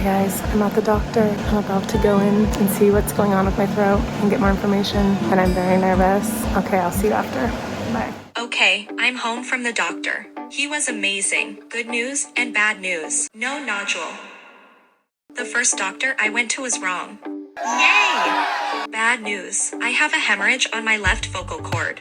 Hi guys, I'm at the doctor. I'm about to go in and see what's going on with my throat and get more information, and I'm very nervous. Okay, I'll see you after. Bye. Okay, I'm home from the doctor. He was amazing. Good news and bad news. No nodule. The first doctor I went to was wrong. Yay! Bad news. I have a hemorrhage on my left vocal cord.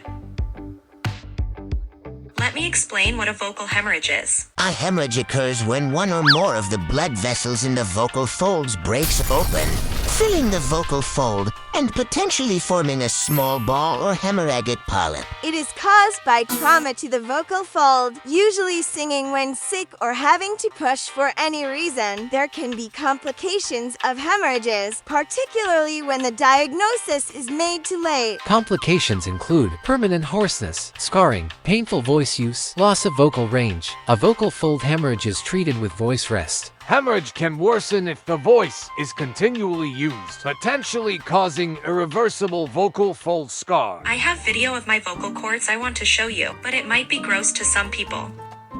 Let me explain what a vocal hemorrhage is. A hemorrhage occurs when one or more of the blood vessels in the vocal folds breaks open, filling the vocal fold and potentially forming a small ball or hemorrhagic polyp. It is caused by trauma to the vocal fold, usually singing when sick or having to push for any reason. There can be complications of hemorrhages, particularly when the diagnosis is made too late. Complications include permanent hoarseness, scarring, painful voice use, loss of vocal range. A vocal fold hemorrhage is treated with voice rest. Hemorrhage can worsen if the voice is continually used, potentially causing irreversible vocal fold scar. I have video of my vocal cords I want to show you, but it might be gross to some people.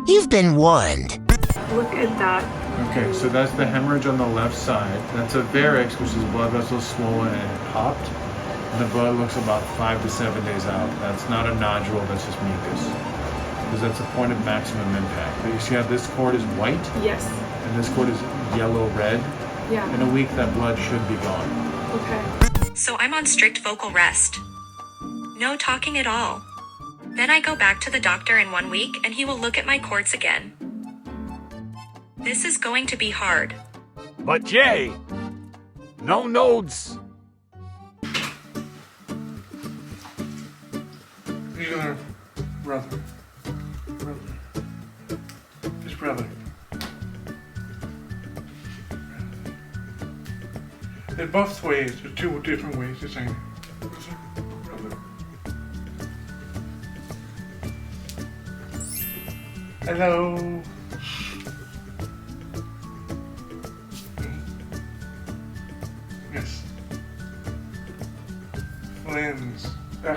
You've been warned. Look at that. Okay, so that's the hemorrhage on the left side. That's a varix, which is blood vessels swollen and popped. And the blood looks about 5 to 7 days out. That's not a nodule, that's just mucus. Because that's a point of maximum impact. But you see how this cord is white? Yes. And this cord is yellow-red? Yeah. In a week, that blood should be gone. Okay. So I'm on strict vocal rest. No talking at all. Then I go back to the doctor in 1 week and he will look at my cords again. This is going to be hard. But yay! No nodes! Your brother. His brother. In both ways, there are two different ways to say brother. Hello. Yes. Friends. I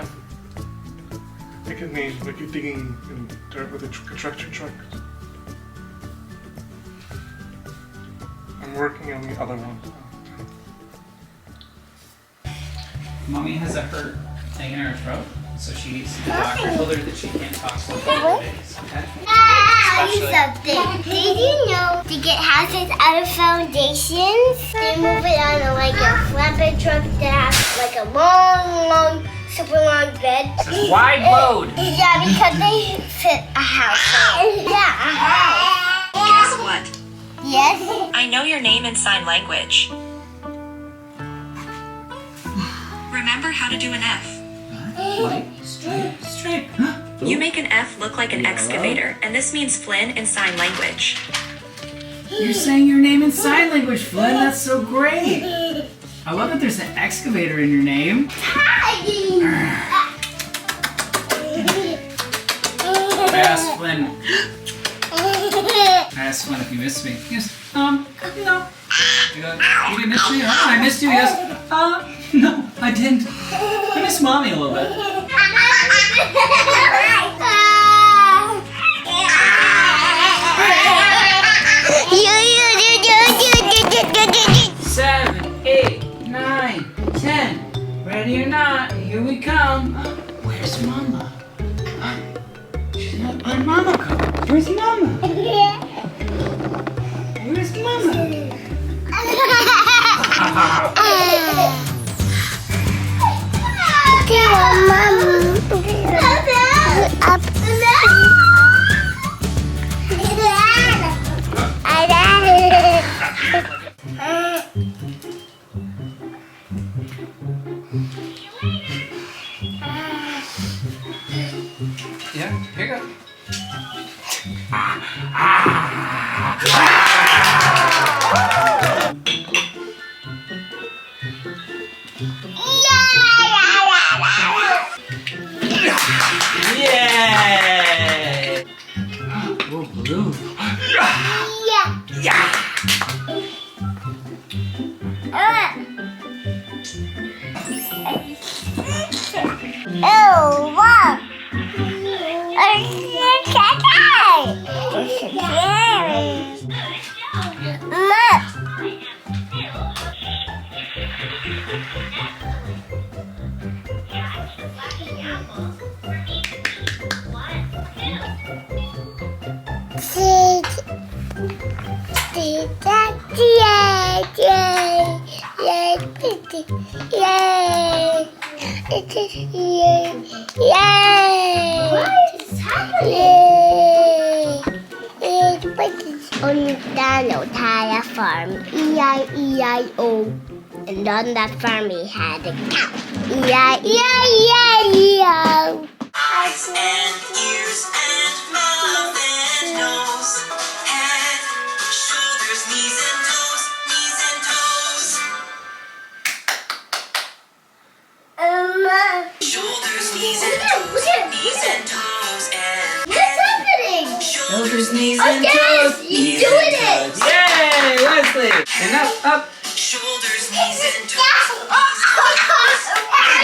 think it means like you're digging in dirt with a construction truck. I'm working on the other one. Mommy has a hurt thing in her throat, so the doctor told her that she can't talk for a couple of days, okay? Something. Did you know to get houses out of foundations, they move it on like a flatbed truck that has like a long, super long bed? Wide load! Yeah, because they fit a house. Yeah, a house. Guess what? Yes? I know your name in sign language. Remember how to do an F. Right, straight. You make an F look like an excavator, and this means Flynn in sign language. You're saying your name in sign language, Flynn. That's so great. I love that there's an excavator in your name. I asked Flynn. If you missed me. He goes, no. You didn't miss me? Oh, I missed you. He goes, no, I didn't. I miss Mommy a little bit. 7, 8, 9, 10. Ready or not, here we come. Where's Mama? Where'd Mama go? Where's Mama? Where's Mama? Yeah, here you go. Yay! Oh, blue. Yeah. Oh, wow. Look. on old had a farm, E-I-E-I-O. And on that farm he had a cow, E-I-E-I-E-I-O. Eyes and ears and mouth and nose, head, shoulders, knees and toes, knees and toes. Shoulders, knees and toes, knees and toes, and What's happening? shoulders, knees Oh, and yes, toes, you're knees doing and it. toes. Yay, Wesley! And up. Shoulders, knees and toes,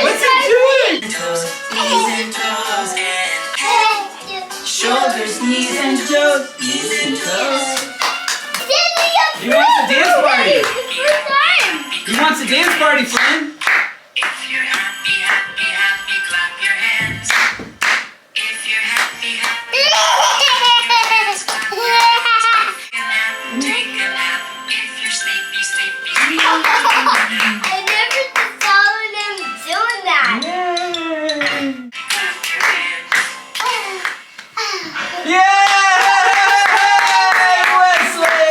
What's it doing? toes, knees and toes, and shoulders, knees and toes, knees and toes. He wants a dance party. He wants a dance party, friend. If you're happy, happy, happy, clap your hands. If you're happy, happy, clap your hands. Take a nap. If you're sleepy, sleepy, sleepy. I never saw them doing that. Clap your hands. Yay, Wesley!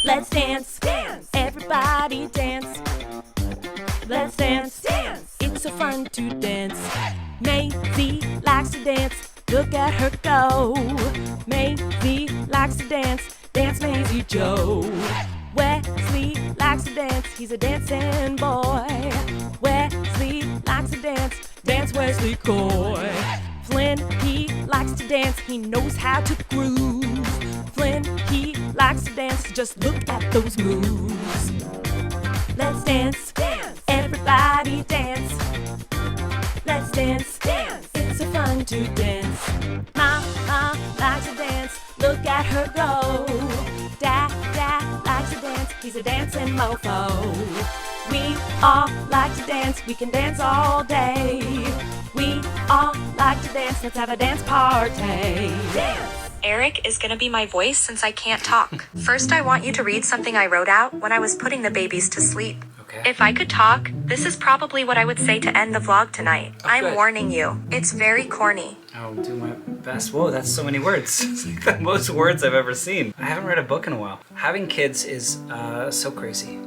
Let's dance, dance, everybody dance. Let's dance, dance, it's so fun to dance. Maisie likes to dance, look at her go. Maisie likes to dance, dance Maisie Joe. Wesley likes to dance, he's a dancing boy. Wesley likes to dance, dance Wesley Coy. Flynn, he likes to dance, he knows how to groove. Flynn, he likes to dance, just look at those moves. Let's dance, dance, everybody dance. Let's dance, dance, it's so fun to dance. Mama likes to dance, look at her go. Dad likes to dance, he's a dancing mofo. We all like to dance, we can dance all day. We all like to dance, let's have a dance party. Dance! Eric is gonna be my voice since I can't talk. First, I want you to read something I wrote out when I was putting the babies to sleep. Okay. If I could talk, this is probably what I would say to end the vlog tonight. I'm good. warning you, it's very corny. I'll do my best. Whoa, that's so many words. It's like the most words I've ever seen. I haven't read a book in a while. Having kids is so crazy.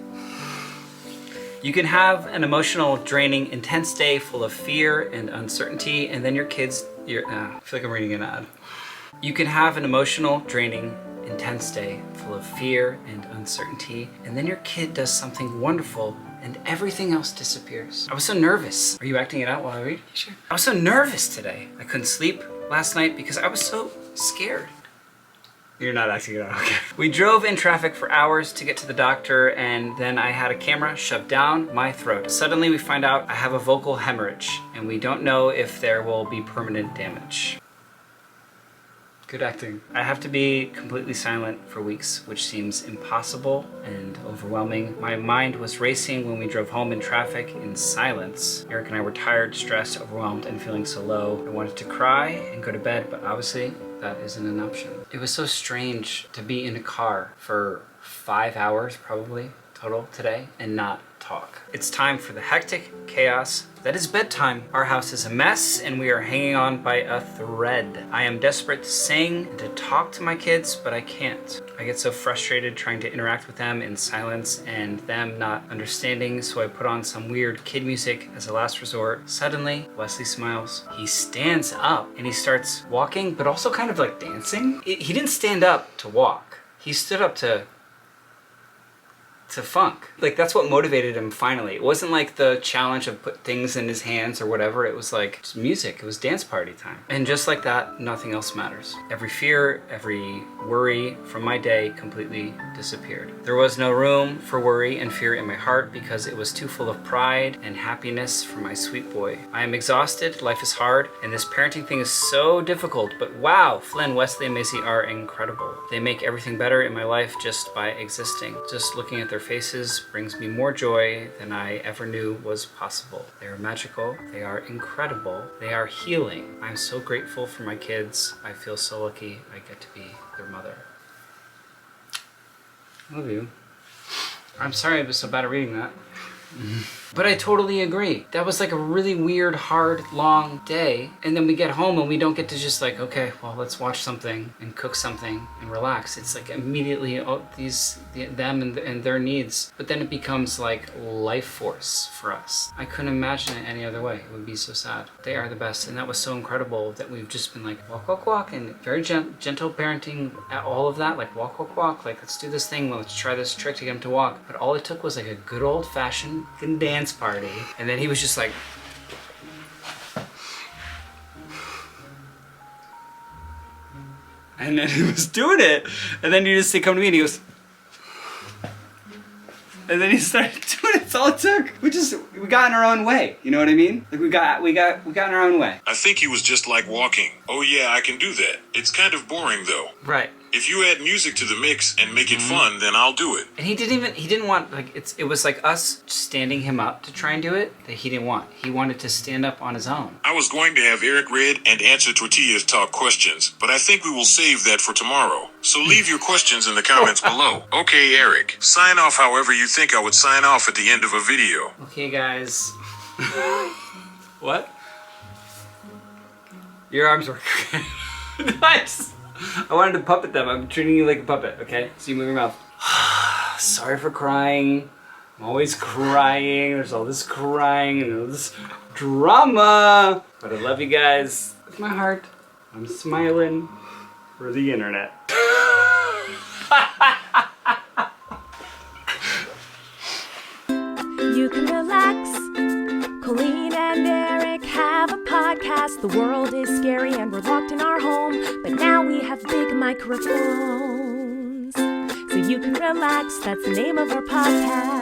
You can have an emotional, draining, intense day full of fear and uncertainty, and then your kids, I feel like I'm reading an ad. You can have an emotional, draining, intense day full of fear and uncertainty, and then your kid does something wonderful and everything else disappears. I was so nervous. Are you acting it out while I read? Sure. I was so nervous today. I couldn't sleep last night because I was so scared. You're not acting it out, okay. We drove in traffic for hours to get to the doctor, and then I had a camera shoved down my throat. Suddenly we find out I have a vocal hemorrhage, and we don't know if there will be permanent damage. Good acting. I have to be completely silent for weeks, which seems impossible and overwhelming. My mind was racing when we drove home in traffic in silence. Eric and I were tired, stressed, overwhelmed, and feeling so low. I wanted to cry and go to bed, but obviously that isn't an option. It was so strange to be in a car for 5 hours probably total today and not talk. It's time for the hectic chaos that is bedtime. Our house is a mess and we are hanging on by a thread. I am desperate to sing and to talk to my kids, but I can't. I get so frustrated trying to interact with them in silence and them not understanding, so I put on some weird kid music as a last resort. Suddenly, Wesley smiles. He stands up and he starts walking, but also kind of like dancing. He didn't stand up to walk. He stood up to funk. Like, that's what motivated him finally. It wasn't like the challenge of put things in his hands or whatever. It was like just music. It was dance party time. And just like that, nothing else matters. Every fear, every worry from my day completely disappeared. There was no room for worry and fear in my heart because it was too full of pride and happiness for my sweet boy. I am exhausted, life is hard, and this parenting thing is so difficult, but wow, Flynn, Wesley, and Maisie are incredible. They make everything better in my life just by existing. Just looking at their their faces brings me more joy than I ever knew was possible. They are magical. They are incredible. They are healing. I'm so grateful for my kids. I feel so lucky I get to be their mother. Love you. I'm sorry I was so bad at reading that. But I totally agree. That was like a really weird, hard, long day. And then we get home and we don't get to just like, okay, well, let's watch something and cook something and relax. It's like immediately them and their needs. But then it becomes like life force for us. I couldn't imagine it any other way. It would be so sad. They are the best. And that was so incredible that we've just been like, walk, walk, walk. And very gentle parenting at all of that. Like walk, walk, walk. Like let's do this thing. Let's try this trick to get him to walk. But all it took was like a good old fashioned dance party, and then he was just like, and then he was doing it, and then you just say, come to me, and he goes, and then he started doing it. It's all it took. We got in our own way. You know what I mean? Like we got in our own way. I think he was just like walking. Oh yeah, I can do that. It's kind of boring though. Right. If you add music to the mix and make it fun, then I'll do it. And he didn't want, like, it was like us standing him up to try and do it that he didn't want. He wanted to stand up on his own. I was going to have Eric read and answer Tortillas talk questions, but I think we will save that for tomorrow. So leave your questions in the comments below. Okay, Eric, sign off however you think I would sign off at the end of a video. Okay, guys. What? Your arms work. Nice. I wanted to puppet them. I'm treating you like a puppet, okay? So you move your mouth. Sorry for crying. I'm always crying. There's all this crying and all this drama. But I love you guys with my heart. I'm smiling for the internet. You can relax. Colleen and Eric have a podcast. The world is scary and we're locked in our home, but now we have big microphones, so you can relax. That's the name of our podcast.